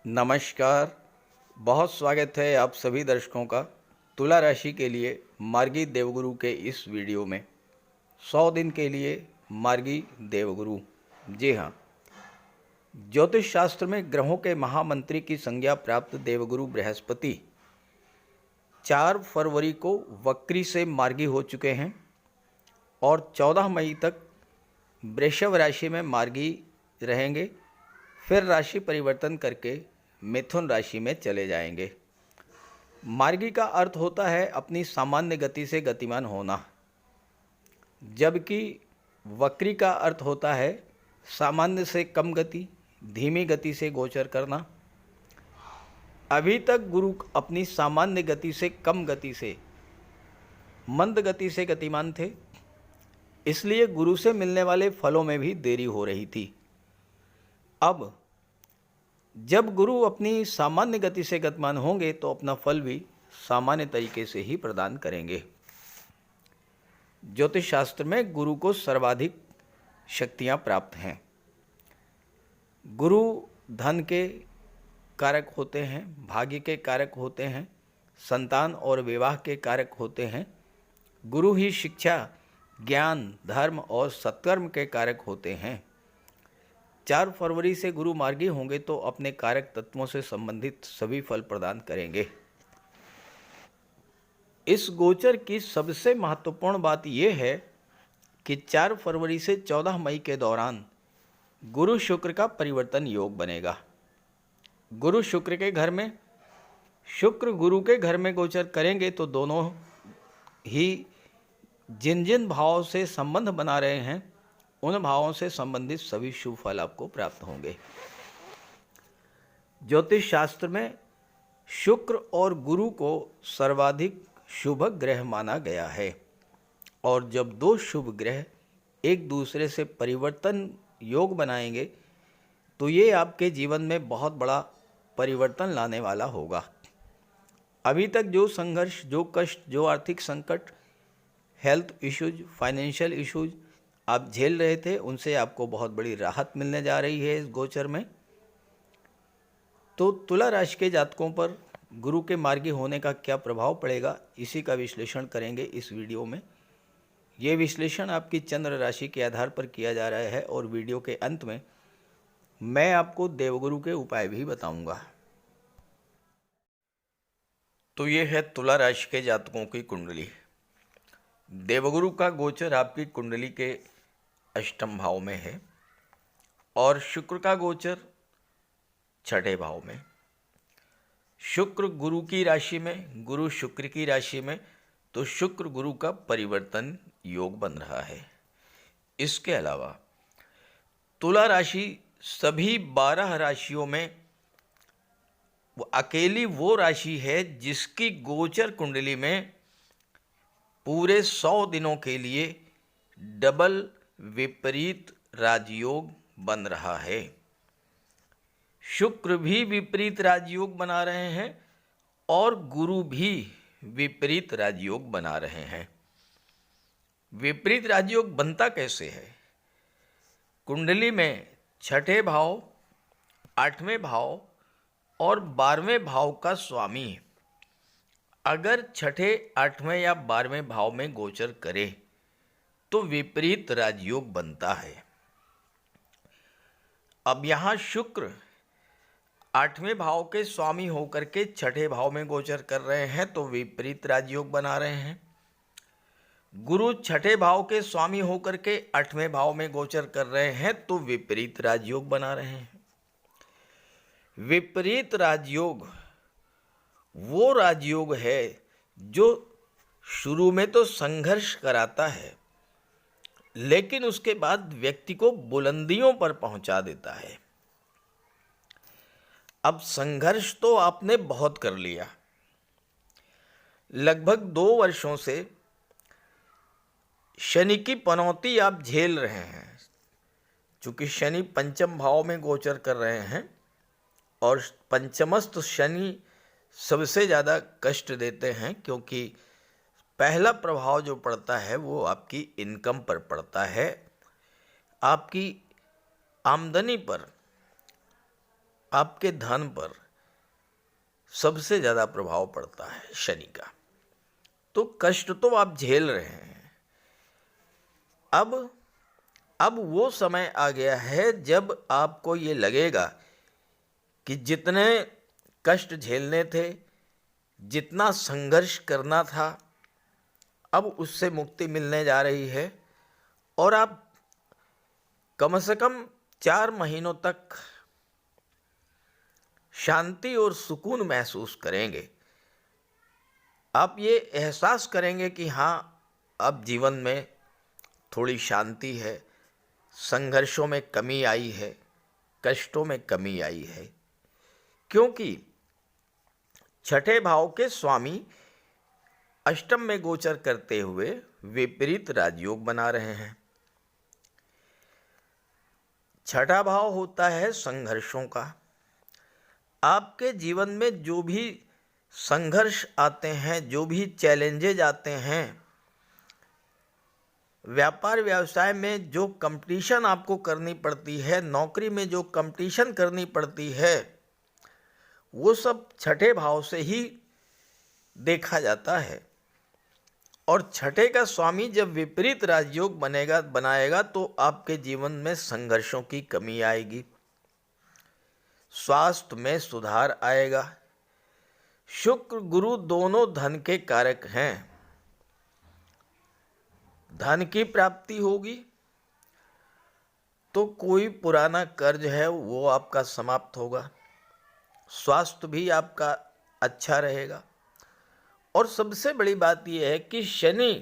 नमस्कार। बहुत स्वागत है आप सभी दर्शकों का तुला राशि के लिए मार्गी देवगुरु के इस वीडियो में। 100 दिन के लिए मार्गी देवगुरु। जी हाँ, ज्योतिष शास्त्र में ग्रहों के महामंत्री की संज्ञा प्राप्त देवगुरु बृहस्पति 4 फरवरी को वक्री से मार्गी हो चुके हैं और 14 मई तक वृषभ राशि में मार्गी रहेंगे। फिर राशि परिवर्तन करके मिथुन राशि में चले जाएंगे। मार्गी का अर्थ होता है अपनी सामान्य गति से गतिमान होना, जबकि वक्री का अर्थ होता है सामान्य से कम गति, धीमी गति से गोचर करना। अभी तक गुरु अपनी सामान्य गति से कम गति से मंद गति से गतिमान थे, इसलिए गुरु से मिलने वाले फलों में भी देरी हो रही थी। अब जब गुरु अपनी सामान्य गति से गतिमान होंगे तो अपना फल भी सामान्य तरीके से ही प्रदान करेंगे। ज्योतिष शास्त्र में गुरु को सर्वाधिक शक्तियां प्राप्त हैं। गुरु धन के कारक होते हैं, भाग्य के कारक होते हैं, संतान और विवाह के कारक होते हैं। गुरु ही शिक्षा, ज्ञान, धर्म और सत्कर्म के कारक होते हैं। 4 फरवरी से गुरु मार्गी होंगे तो अपने कारक तत्वों से संबंधित सभी फल प्रदान करेंगे। इस गोचर की सबसे महत्वपूर्ण बात यह है कि 4 फरवरी से 14 मई के दौरान गुरु शुक्र का परिवर्तन योग बनेगा। गुरु शुक्र के घर में, शुक्र गुरु के घर में गोचर करेंगे तो दोनों ही जिन जिन भावों से संबंध बना रहे हैं उन भावों से संबंधित सभी शुभ फल आपको प्राप्त होंगे। ज्योतिष शास्त्र में शुक्र और गुरु को सर्वाधिक शुभ ग्रह माना गया है और जब दो शुभ ग्रह एक दूसरे से परिवर्तन योग बनाएंगे तो ये आपके जीवन में बहुत बड़ा परिवर्तन लाने वाला होगा। अभी तक जो संघर्ष, जो कष्ट, जो आर्थिक संकट, हेल्थ इश्यूज, फाइनेंशियल इश्यूज आप झेल रहे थे, उनसे आपको बहुत बड़ी राहत मिलने जा रही है इस गोचर में। तो तुला राशि के जातकों पर गुरु के मार्गी होने का क्या प्रभाव पड़ेगा, इसी का विश्लेषण करेंगे इस वीडियो में। ये विश्लेषण आपकी चंद्र राशि के आधार पर किया जा रहा है और वीडियो के अंत में मैं आपको देवगुरु के उपाय भी बताऊंगा। तो ये है तुला राशि के जातकों की कुंडली। देवगुरु का गोचर आपकी कुंडली के अष्टम भाव में है और शुक्र का गोचर छठे भाव में। शुक्र गुरु की राशि में, गुरु शुक्र की राशि में, तो शुक्र गुरु का परिवर्तन योग बन रहा है। इसके अलावा तुला राशि सभी 12 राशियों में वो अकेली वो राशि है जिसकी गोचर कुंडली में पूरे 100 दिनों के लिए डबल विपरीत राजयोग बन रहा है। शुक्र भी विपरीत राजयोग बना रहे हैं और गुरु भी विपरीत राजयोग बना रहे हैं। विपरीत राजयोग बनता कैसे है? कुंडली में छठे भाव, 8वें भाव और 12वें भाव का स्वामी अगर छठे, 8वें या 12वें भाव में गोचर करे तो विपरीत राजयोग बनता है। अब यहाँ शुक्र 8वें भाव के स्वामी होकर के छठे भाव में गोचर कर रहे हैं तो विपरीत राजयोग बना रहे हैं। गुरु छठे भाव के स्वामी होकर के 8वें भाव में गोचर कर रहे हैं तो विपरीत राजयोग बना रहे हैं। विपरीत राजयोग वो राजयोग है जो शुरू में तो संघर्ष कराता है लेकिन उसके बाद व्यक्ति को बुलंदियों पर पहुंचा देता है। अब संघर्ष तो आपने बहुत कर लिया, लगभग 2 वर्षों से शनि की पनौती आप झेल रहे हैं। चूंकि शनि पंचम भाव में गोचर कर रहे हैं और पंचमस्थ शनि सबसे ज़्यादा कष्ट देते हैं क्योंकि पहला प्रभाव जो पड़ता है वो आपकी इनकम पर पड़ता है, आपकी आमदनी पर। आपके धन पर सबसे ज़्यादा प्रभाव पड़ता है शनि का। तो कष्ट तो आप झेल रहे हैं। अब वो समय आ गया है जब आपको ये लगेगा कि जितने कष्ट झेलने थे, जितना संघर्ष करना था, अब उससे मुक्ति मिलने जा रही है और आप कम से कम 4 महीनों तक शांति और सुकून महसूस करेंगे। आप ये एहसास करेंगे कि हाँ, अब जीवन में थोड़ी शांति है, संघर्षों में कमी आई है, कष्टों में कमी आई है, क्योंकि छठे भाव के स्वामी अष्टम में गोचर करते हुए विपरीत राजयोग बना रहे हैं। छठा भाव होता है संघर्षों का। आपके जीवन में जो भी संघर्ष आते हैं, जो भी चैलेंजेज आते हैं, व्यापार व्यवसाय में जो कंपटीशन आपको करनी पड़ती है, नौकरी में जो कंपटीशन करनी पड़ती है, वो सब छठे भाव से ही देखा जाता है। और छठे का स्वामी जब विपरीत राजयोग बनाएगा तो आपके जीवन में संघर्षों की कमी आएगी, स्वास्थ्य में सुधार आएगा। शुक्र गुरु दोनों धन के कारक हैं। धन की प्राप्ति होगी तो कोई पुराना कर्ज है वो आपका समाप्त होगा, स्वास्थ्य भी आपका अच्छा रहेगा। और सबसे बड़ी बात यह है कि शनि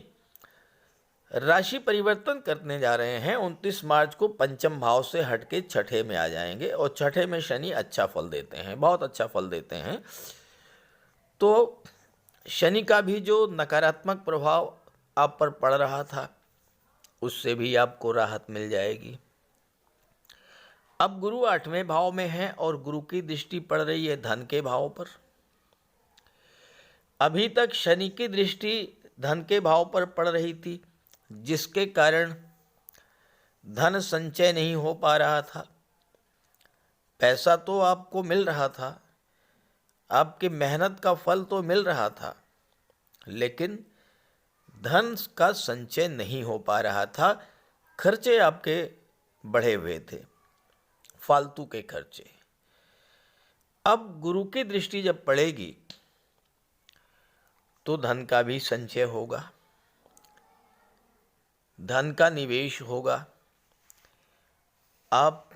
राशि परिवर्तन करने जा रहे हैं। 29 मार्च को पंचम भाव से हटके छठे में आ जाएंगे और छठे में शनि अच्छा फल देते हैं, बहुत अच्छा फल देते हैं। तो शनि का भी जो नकारात्मक प्रभाव आप पर पड़ रहा था उससे भी आपको राहत मिल जाएगी। अब गुरु 8वें भाव में है और गुरु की दृष्टि पड़ रही है धन के भाव पर। अभी तक शनि की दृष्टि धन के भाव पर पड़ रही थी, जिसके कारण धन संचय नहीं हो पा रहा था। पैसा तो आपको मिल रहा था, आपकी मेहनत का फल तो मिल रहा था, लेकिन धन का संचय नहीं हो पा रहा था। खर्चे आपके बढ़े हुए थे, फालतू के खर्चे। अब गुरु की दृष्टि जब पड़ेगी तो धन का भी संचय होगा, धन का निवेश होगा। आप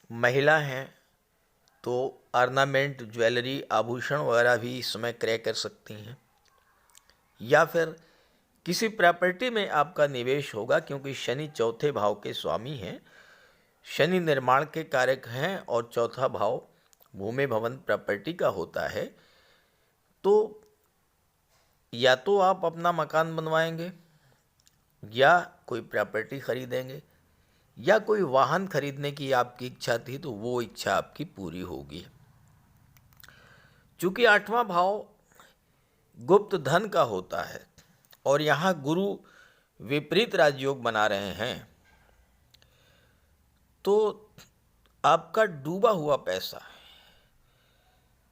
महिला हैं तो ऑर्नामेंट, ज्वेलरी, आभूषण वगैरह भी इस समय क्रय कर सकती हैं, या फिर किसी प्रॉपर्टी में आपका निवेश होगा, क्योंकि शनि चौथे भाव के स्वामी हैं। शनि निर्माण के कारक हैं और चौथा भाव भूमि भवन प्रॉपर्टी का होता है। तो या तो आप अपना मकान बनवाएंगे, या कोई प्रॉपर्टी खरीदेंगे, या कोई वाहन खरीदने की आपकी इच्छा थी तो वो इच्छा आपकी पूरी होगी। चूँकि 8वां भाव गुप्त धन का होता है और यहाँ गुरु विपरीत राजयोग बना रहे हैं, तो आपका डूबा हुआ पैसा,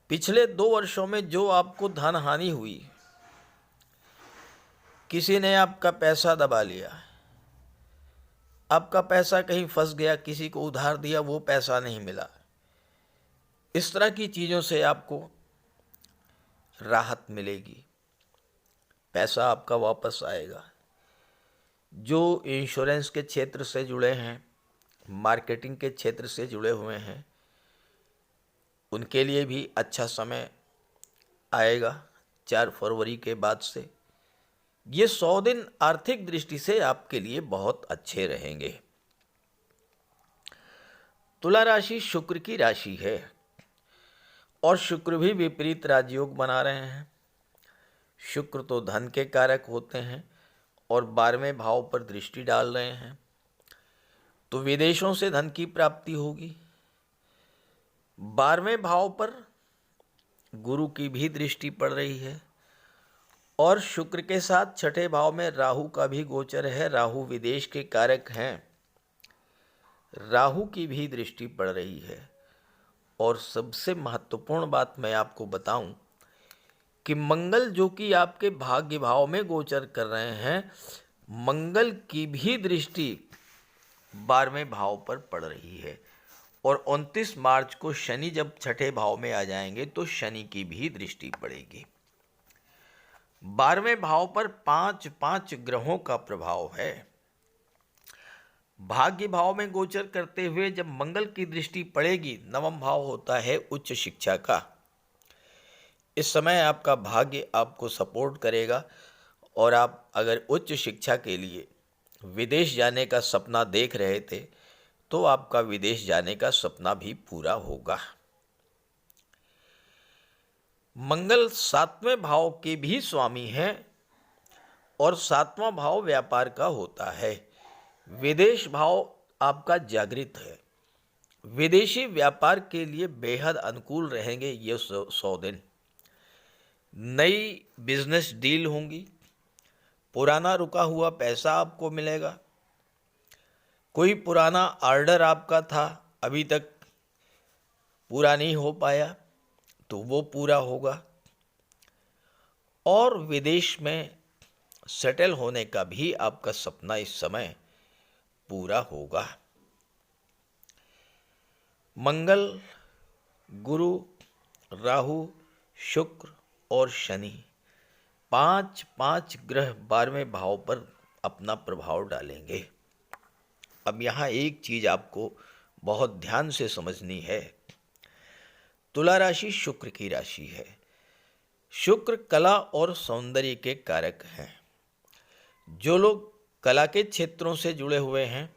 पिछले 2 वर्षों में जो आपको धन हानि हुई, किसी ने आपका पैसा दबा लिया, आपका पैसा कहीं फंस गया, किसी को उधार दिया वो पैसा नहीं मिला, इस तरह की चीज़ों से आपको राहत मिलेगी, पैसा आपका वापस आएगा। जो इंश्योरेंस के क्षेत्र से जुड़े हैं, मार्केटिंग के क्षेत्र से जुड़े हुए हैं, उनके लिए भी अच्छा समय आएगा 4 फरवरी के बाद से। ये 100 दिन आर्थिक दृष्टि से आपके लिए बहुत अच्छे रहेंगे। तुला राशि शुक्र की राशि है और शुक्र भी विपरीत राजयोग बना रहे हैं। शुक्र तो धन के कारक होते हैं और 12वें भाव पर दृष्टि डाल रहे हैं, तो विदेशों से धन की प्राप्ति होगी। 12वें भाव पर गुरु की भी दृष्टि पड़ रही है और शुक्र के साथ छठे भाव में राहु का भी गोचर है। राहु विदेश के कारक हैं, राहु की भी दृष्टि पड़ रही है और सबसे महत्वपूर्ण बात मैं आपको बताऊं कि मंगल जो कि आपके भाग्य भाव में गोचर कर रहे हैं, मंगल की भी दृष्टि 12वें भाव पर पड़ रही है। और 29 मार्च को शनि जब छठे भाव में आ जाएंगे तो शनि की भी दृष्टि पड़ेगी। 12वें भाव पर 5 ग्रहों का प्रभाव है। भाग्य भाव में गोचर करते हुए जब मंगल की दृष्टि पड़ेगी, नवम भाव होता है उच्च शिक्षा का। इस समय आपका भाग्य आपको सपोर्ट करेगा और आप अगर उच्च शिक्षा के लिए विदेश जाने का सपना देख रहे थे तो आपका विदेश जाने का सपना भी पूरा होगा। मंगल 7वें भाव के भी स्वामी हैं और 7वां भाव व्यापार का होता है। विदेश भाव आपका जागृत है। विदेशी व्यापार के लिए बेहद अनुकूल रहेंगे ये 100 दिन। नई बिजनेस डील होंगी, पुराना रुका हुआ पैसा आपको मिलेगा, कोई पुराना ऑर्डर आपका था अभी तक पूरा नहीं हो पाया तो वो पूरा होगा, और विदेश में सेटल होने का भी आपका सपना इस समय पूरा होगा। मंगल, गुरु, राहु, शुक्र और शनि 5 ग्रह 12वें भाव पर अपना प्रभाव डालेंगे। अब यहाँ एक चीज आपको बहुत ध्यान से समझनी है। तुला राशि शुक्र की राशि है। शुक्र कला और सौंदर्य के कारक हैं। जो लोग कला के क्षेत्रों से जुड़े हुए हैं,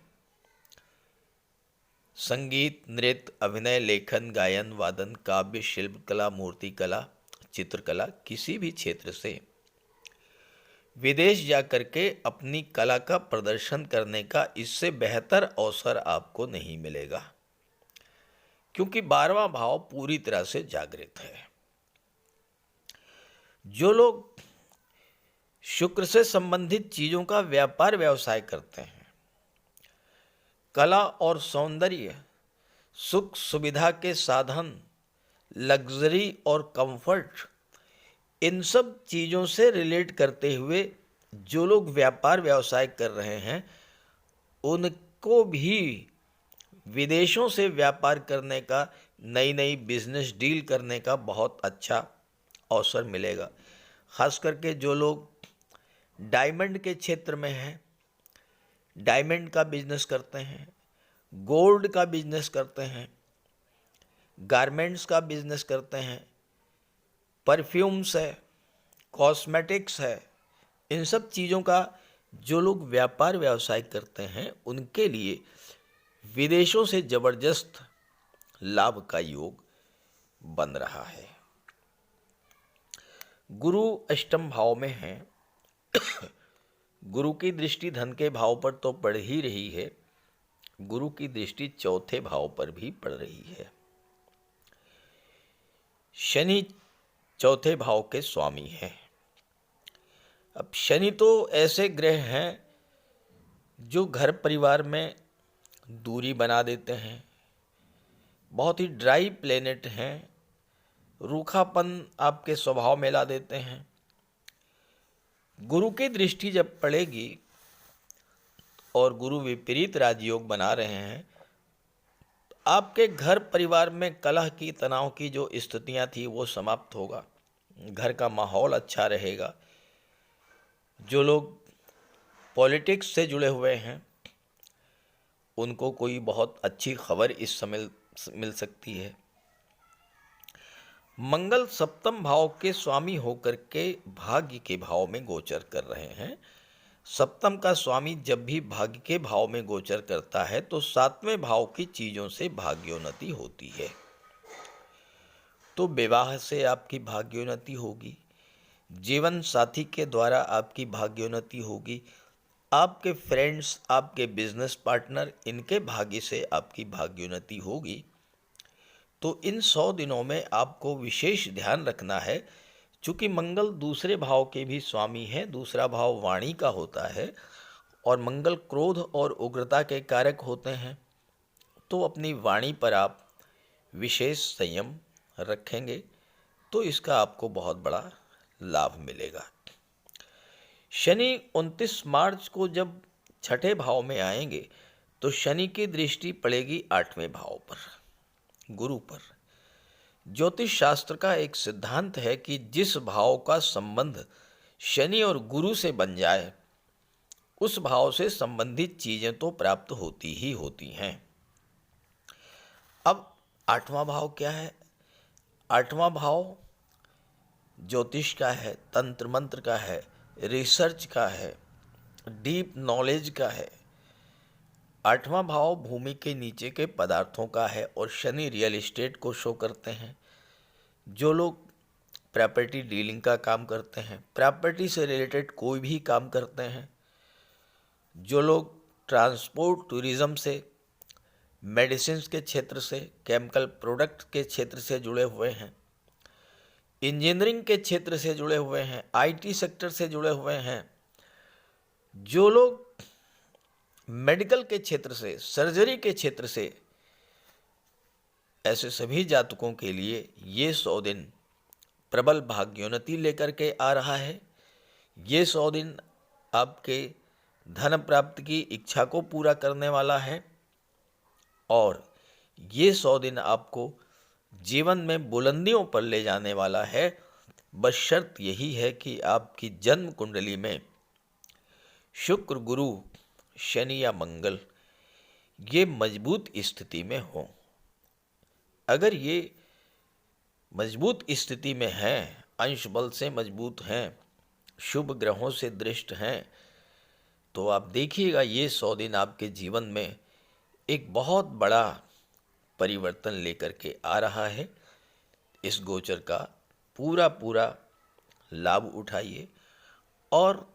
संगीत, नृत्य, अभिनय, लेखन, गायन, वादन, काव्य, शिल्प कला, मूर्ति कला, चित्रकला, किसी भी क्षेत्र से विदेश जाकर के अपनी कला का प्रदर्शन करने का इससे बेहतर अवसर आपको नहीं मिलेगा, क्योंकि 12वां भाव पूरी तरह से जागृत है। जो लोग शुक्र से संबंधित चीजों का व्यापार व्यवसाय करते हैं, कला और सौंदर्य, सुख सुविधा के साधन, लग्जरी और कंफर्ट, इन सब चीज़ों से रिलेट करते हुए जो लोग व्यापार व्यवसाय कर रहे हैं, उनको भी विदेशों से व्यापार करने का, नई नई बिजनेस डील करने का बहुत अच्छा अवसर मिलेगा। खास करके जो लोग डायमंड के क्षेत्र में हैं, डायमंड का बिजनेस करते हैं, गोल्ड का बिजनेस करते हैं, गारमेंट्स का बिजनेस करते हैं, परफ्यूम्स है, कॉस्मेटिक्स है, इन सब चीज़ों का जो लोग व्यापार व्यवसाय करते हैं उनके लिए विदेशों से ज़बरदस्त लाभ का योग बन रहा है। गुरु अष्टम भाव में है। गुरु की दृष्टि धन के भाव पर तो पड़ ही रही है, गुरु की दृष्टि चौथे भाव पर भी पड़ रही है। शनि चौथे भाव के स्वामी हैं। अब शनि तो ऐसे ग्रह हैं जो घर परिवार में दूरी बना देते हैं, बहुत ही ड्राई प्लेनेट हैं, रूखापन आपके स्वभाव में ला देते हैं। गुरु की दृष्टि जब पड़ेगी और गुरु विपरीत राजयोग बना रहे हैं, आपके घर परिवार में कलह की, तनाव की जो स्थितियां थी वो समाप्त होगा, घर का माहौल अच्छा रहेगा। जो लोग पॉलिटिक्स से जुड़े हुए हैं उनको कोई बहुत अच्छी खबर इस समय मिल सकती है। मंगल सप्तम भाव के स्वामी होकर के भाग्य के भाव में गोचर कर रहे हैं। सप्तम का स्वामी जब भी भाग्य के भाव में गोचर करता है तो 7वें भाव की चीज़ों से भाग्योन्नति होती है। तो विवाह से आपकी भाग्योन्नति होगी, जीवन साथी के द्वारा आपकी भाग्योन्नति होगी, आपके फ्रेंड्स, आपके बिजनेस पार्टनर, इनके भाग्य से आपकी भाग्योन्नति होगी। तो इन 100 दिनों में आपको विशेष ध्यान रखना है, चूँकि मंगल दूसरे भाव के भी स्वामी हैं, दूसरा भाव वाणी का होता है और मंगल क्रोध और उग्रता के कारक होते हैं। तो अपनी वाणी पर आप विशेष संयम रखेंगे तो इसका आपको बहुत बड़ा लाभ मिलेगा। शनि 29 मार्च को जब छठे भाव में आएंगे तो शनि की दृष्टि पड़ेगी 8वें भाव पर, गुरु पर। ज्योतिष शास्त्र का एक सिद्धांत है कि जिस भाव का संबंध शनि और गुरु से बन जाए उस भाव से संबंधित चीजें तो प्राप्त होती ही होती हैं। अब 8वां भाव क्या है? 8वां भाव ज्योतिष का है, तंत्र मंत्र का है, रिसर्च का है, डीप नॉलेज का है। 8वां भाव भूमि के नीचे के पदार्थों का है और शनि रियल एस्टेट को शो करते हैं। जो लोग प्रॉपर्टी डीलिंग का काम करते हैं, प्रॉपर्टी से रिलेटेड कोई भी काम करते हैं, जो लोग ट्रांसपोर्ट टूरिज्म से, मेडिसिन के क्षेत्र से, केमिकल प्रोडक्ट के क्षेत्र से जुड़े हुए हैं, इंजीनियरिंग के क्षेत्र से जुड़े हुए हैं, आईटी सेक्टर से जुड़े हुए हैं, जो लोग मेडिकल के क्षेत्र से, सर्जरी के क्षेत्र से, ऐसे सभी जातकों के लिए ये 100 दिन प्रबल भाग्योन्नति लेकर के आ रहा है। ये 100 दिन आपके धन प्राप्ति की इच्छा को पूरा करने वाला है और ये 100 दिन आपको जीवन में बुलंदियों पर ले जाने वाला है। बस शर्त यही है कि आपकी जन्म कुंडली में शुक्र, गुरु, शनि या मंगल ये मजबूत स्थिति में हो। अगर ये मजबूत स्थिति में हैं, अंश बल से मजबूत हैं, शुभ ग्रहों से दृष्ट हैं, तो आप देखिएगा ये 100 दिन आपके जीवन में एक बहुत बड़ा परिवर्तन लेकर के आ रहा है। इस गोचर का पूरा लाभ उठाइए और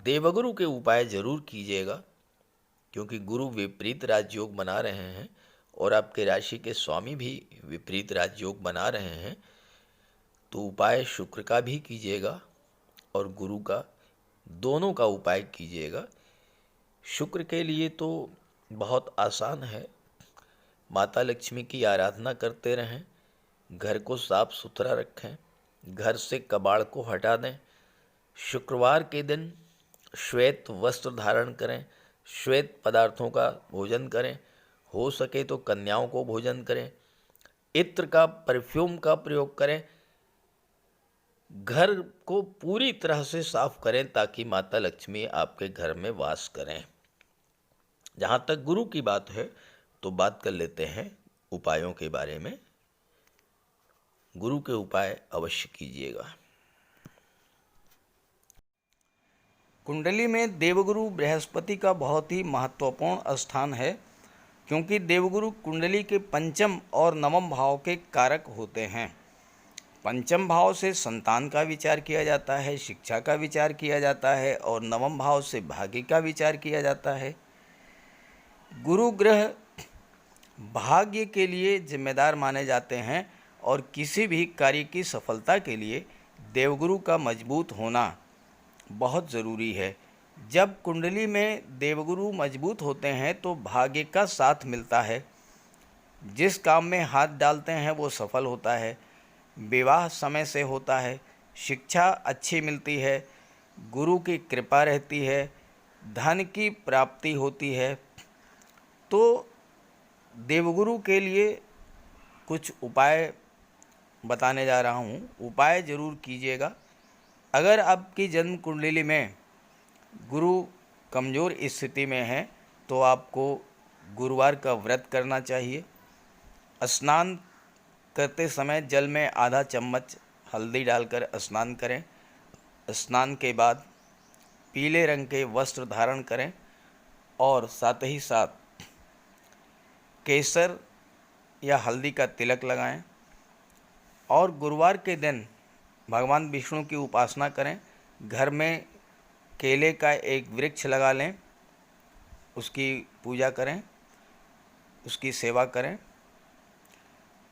देवगुरु के उपाय जरूर कीजिएगा, क्योंकि गुरु विपरीत राजयोग बना रहे हैं और आपके राशि के स्वामी भी विपरीत राजयोग बना रहे हैं। तो उपाय शुक्र का भी कीजिएगा और गुरु का, दोनों का उपाय कीजिएगा। शुक्र के लिए तो बहुत आसान है, माता लक्ष्मी की आराधना करते रहें, घर को साफ सुथरा रखें, घर से कबाड़ को हटा दें, शुक्रवार के दिन श्वेत वस्त्र धारण करें, श्वेत पदार्थों का भोजन करें, हो सके तो कन्याओं को भोजन करें, इत्र का, परफ्यूम का प्रयोग करें, घर को पूरी तरह से साफ करें ताकि माता लक्ष्मी आपके घर में वास करें। जहाँ तक गुरु की बात है तो बात कर लेते हैं उपायों के बारे में। गुरु के उपाय अवश्य कीजिएगा। कुंडली में देवगुरु बृहस्पति का बहुत ही महत्वपूर्ण स्थान है, क्योंकि देवगुरु कुंडली के पंचम और नवम भाव के कारक होते हैं। पंचम भाव से संतान का विचार किया जाता है, शिक्षा का विचार किया जाता है और नवम भाव से भाग्य का विचार किया जाता है। गुरु ग्रह भाग्य के लिए जिम्मेदार माने जाते हैं और किसी भी कार्य की सफलता के लिए देवगुरु का मजबूत होना बहुत ज़रूरी है। जब कुंडली में देवगुरु मजबूत होते हैं तो भाग्य का साथ मिलता है, जिस काम में हाथ डालते हैं वो सफल होता है, विवाह समय से होता है, शिक्षा अच्छी मिलती है, गुरु की कृपा रहती है, धन की प्राप्ति होती है। तो देवगुरु के लिए कुछ उपाय बताने जा रहा हूँ, उपाय ज़रूर कीजिएगा। अगर आपकी जन्म कुंडली में गुरु कमज़ोर स्थिति में है तो आपको गुरुवार का व्रत करना चाहिए। स्नान करते समय जल में आधा चम्मच हल्दी डालकर स्नान करें। स्नान के बाद पीले रंग के वस्त्र धारण करें और साथ ही साथ केसर या हल्दी का तिलक लगाएं और गुरुवार के दिन भगवान विष्णु की उपासना करें। घर में केले का एक वृक्ष लगा लें, उसकी पूजा करें, उसकी सेवा करें।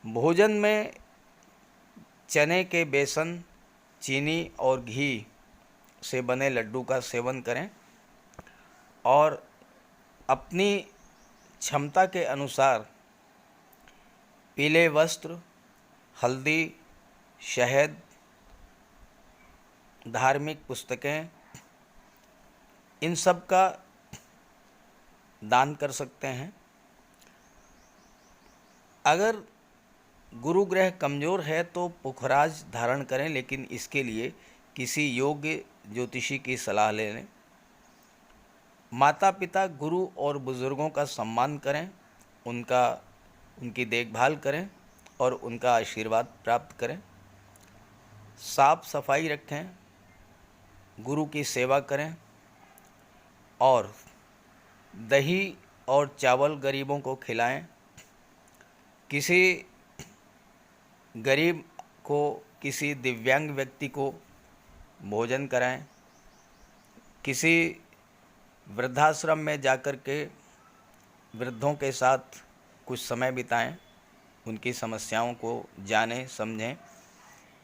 भोजन में चने के बेसन, चीनी और घी से बने लड्डू का सेवन करें और अपनी क्षमता के अनुसार पीले वस्त्र, हल्दी, शहद, धार्मिक पुस्तकें, इन सब का दान कर सकते हैं। अगर गुरु ग्रह कमज़ोर है तो पुखराज धारण करें, लेकिन इसके लिए किसी योग्य ज्योतिषी की सलाह ले लें। माता पिता, गुरु और बुज़ुर्गों का सम्मान करें, उनकी देखभाल करें और उनका आशीर्वाद प्राप्त करें। साफ सफाई रखें, गुरु की सेवा करें और दही और चावल गरीबों को खिलाएं। किसी गरीब को, किसी दिव्यांग व्यक्ति को भोजन कराएं। किसी वृद्धाश्रम में जाकर के वृद्धों के साथ कुछ समय बिताएं, उनकी समस्याओं को जानें समझें।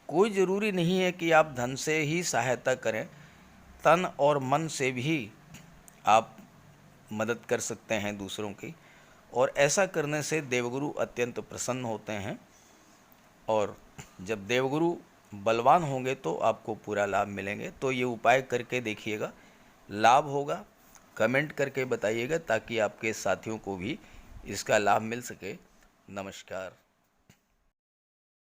कोई ज़रूरी नहीं है कि आप धन से ही सहायता करें, तन और मन से भी आप मदद कर सकते हैं दूसरों की, और ऐसा करने से देवगुरु अत्यंत प्रसन्न होते हैं। और जब देवगुरु बलवान होंगे तो आपको पूरा लाभ मिलेंगे। तो ये उपाय करके देखिएगा, लाभ होगा। कमेंट करके बताइएगा ताकि आपके साथियों को भी इसका लाभ मिल सके। नमस्कार।